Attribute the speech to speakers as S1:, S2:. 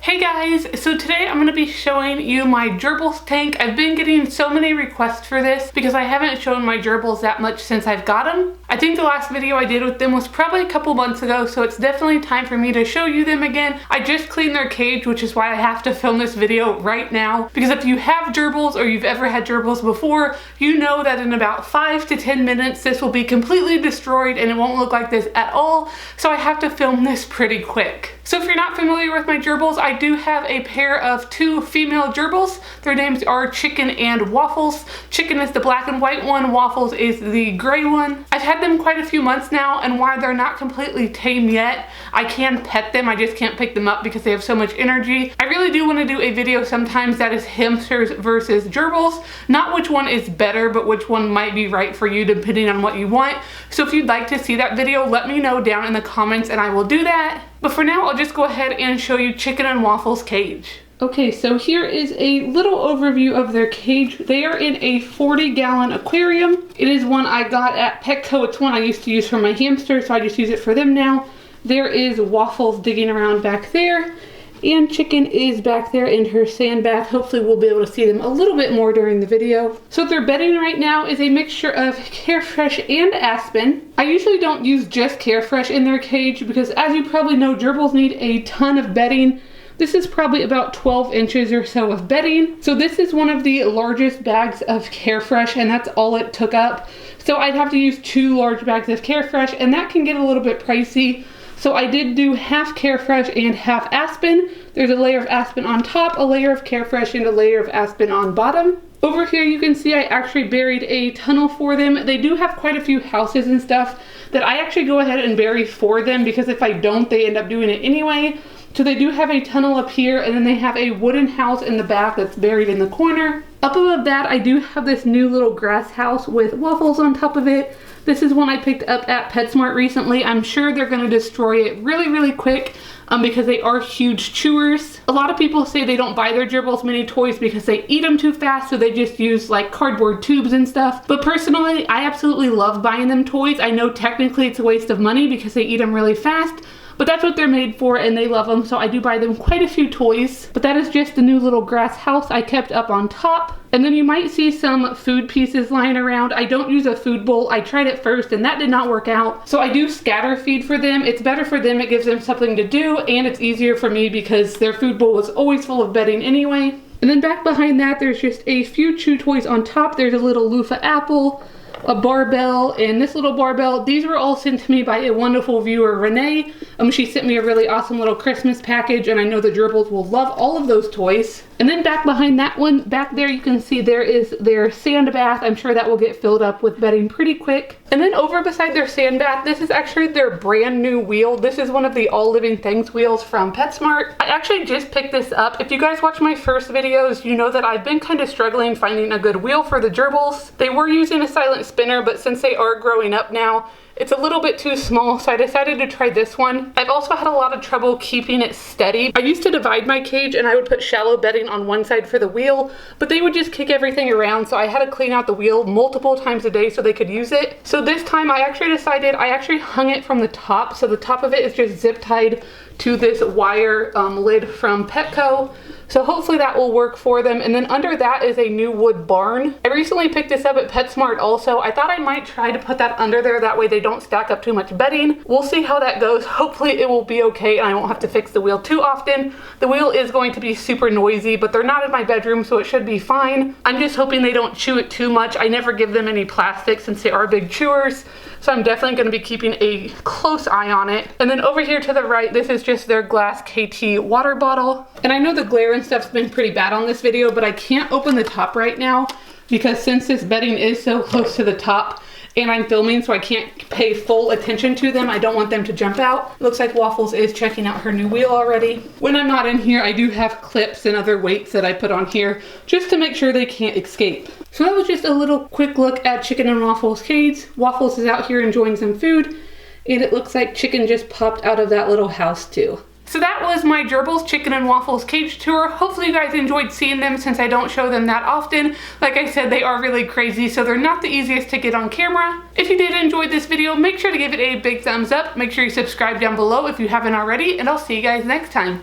S1: Hey guys, so today I'm going to be showing you my Gerbils tank. I've been getting so many requests for this because I haven't shown my Gerbils that much since I've got them. I think the last video I did with them was probably a couple months ago, so it's definitely time for me to show you them again. I just cleaned their cage, which is why I have to film this video right now, because if you have Gerbils or you've ever had Gerbils before, you know that in about 5 to 10 minutes this will be completely destroyed and it won't look like this at all, so I have to film this pretty quick. So if you're not familiar with my Gerbils, I do have a pair of 2 female Gerbils. Their names are Chicken and Waffles. Chicken is the black and white one, Waffles is the gray one. I've had them quite a few months now, and while they're not completely tame yet, I can pet them. I just can't pick them up because they have so much energy. I really do want to do a video sometimes that is hamsters versus Gerbils. Not which one is better, but which one might be right for you depending on what you want. So if you'd like to see that video, let me know down in the comments and I will do that. But for now, I'll just go ahead and show you Chicken and Waffles' cage. Okay, so here is a little overview of their cage. They are in a 40-gallon aquarium. It is one I got at Petco. It's one I used to use for my hamster, so I just use it for them now. There is Waffles digging around back there, and Chicken is back there in her sand bath. Hopefully we'll be able to see them a little bit more during the video. So their bedding right now is a mixture of Carefresh and Aspen. I usually don't use just Carefresh in their cage because, as you probably know, Gerbils need a ton of bedding. This is probably about 12 inches or so of bedding. So this is one of the largest bags of Carefresh, and that's all it took up. So I'd have to use 2 large bags of Carefresh, and that can get a little bit pricey. So I did do half Carefresh and half Aspen. There's a layer of Aspen on top, a layer of Carefresh, and a layer of Aspen on bottom. Over here you can see I actually buried a tunnel for them. They do have quite a few houses and stuff that I actually go ahead and bury for them because if I don't, they end up doing it anyway. So they do have a tunnel up here, and then they have a wooden house in the back that's buried in the corner. Up above that, I do have this new little grass house with Waffles on top of it. This is one I picked up at PetSmart recently. I'm sure they're going to destroy it really quick because they are huge chewers. A lot of people say they don't buy their Gerbils mini toys because they eat them too fast, so they just use like cardboard tubes and stuff. But personally, I absolutely love buying them toys. I know technically it's a waste of money because they eat them really fast, but that's what they're made for and they love them, so I do buy them quite a few toys. But that is just the new little grass house I kept up on top. And then you might see some food pieces lying around. I don't use a food bowl. I tried it first and that did not work out. So I do scatter feed for them. It's better for them, it gives them something to do, and it's easier for me because their food bowl was always full of bedding anyway. And then back behind that, there's just a few chew toys on top. There's a little loofah apple, a barbell, and this little barbell. These were all sent to me by a wonderful viewer, Renee. She sent me a really awesome little Christmas package, and I know the Gerbils will love all of those toys. And then back behind that one, back there you can see there is their sand bath. I'm sure that will get filled up with bedding pretty quick. And then over beside their sand bath, this is actually their brand new wheel. This is one of the All Living Things wheels from PetSmart. I actually just picked this up. If you guys watch my first videos, you know that I've been kind of struggling finding a good wheel for the Gerbils. They were using a silent spinner, but since they are growing up now, it's a little bit too small, so I decided to try this one. I've also had a lot of trouble keeping it steady. I used to divide my cage and I would put shallow bedding on one side for the wheel, but they would just kick everything around, so I had to clean out the wheel multiple times a day so they could use it. So this time I actually hung it from the top, so the top of it is just zip tied to this wire lid from Petco. So hopefully that will work for them. And then under that is a new wood barn. I recently picked this up at PetSmart also. I thought I might try to put that under there, that way they don't stack up too much bedding. We'll see how that goes. Hopefully it will be okay and I won't have to fix the wheel too often. The wheel is going to be super noisy, but they're not in my bedroom, so it should be fine. I'm just hoping they don't chew it too much. I never give them any plastic since they are big chewers, so I'm definitely going to be keeping a close eye on it. And then over here to the right, this is just their glass KT water bottle. And I know the glare and stuff's been pretty bad on this video, but I can't open the top right now because since this bedding is so close to the top and I'm filming, so I can't pay full attention to them. I don't want them to jump out. It looks like Waffles is checking out her new wheel already. When I'm not in here, I do have clips and other weights that I put on here just to make sure they can't escape. So that was just a little quick look at Chicken and Waffles' cage. Waffles is out here enjoying some food, and it looks like Chicken just popped out of that little house too. So that was my Gerbils, Chicken and Waffles cage tour. Hopefully you guys enjoyed seeing them since I don't show them that often. Like I said, they are really crazy, so they're not the easiest to get on camera. If you did enjoy this video, make sure to give it a big thumbs up. Make sure you subscribe down below if you haven't already, and I'll see you guys next time.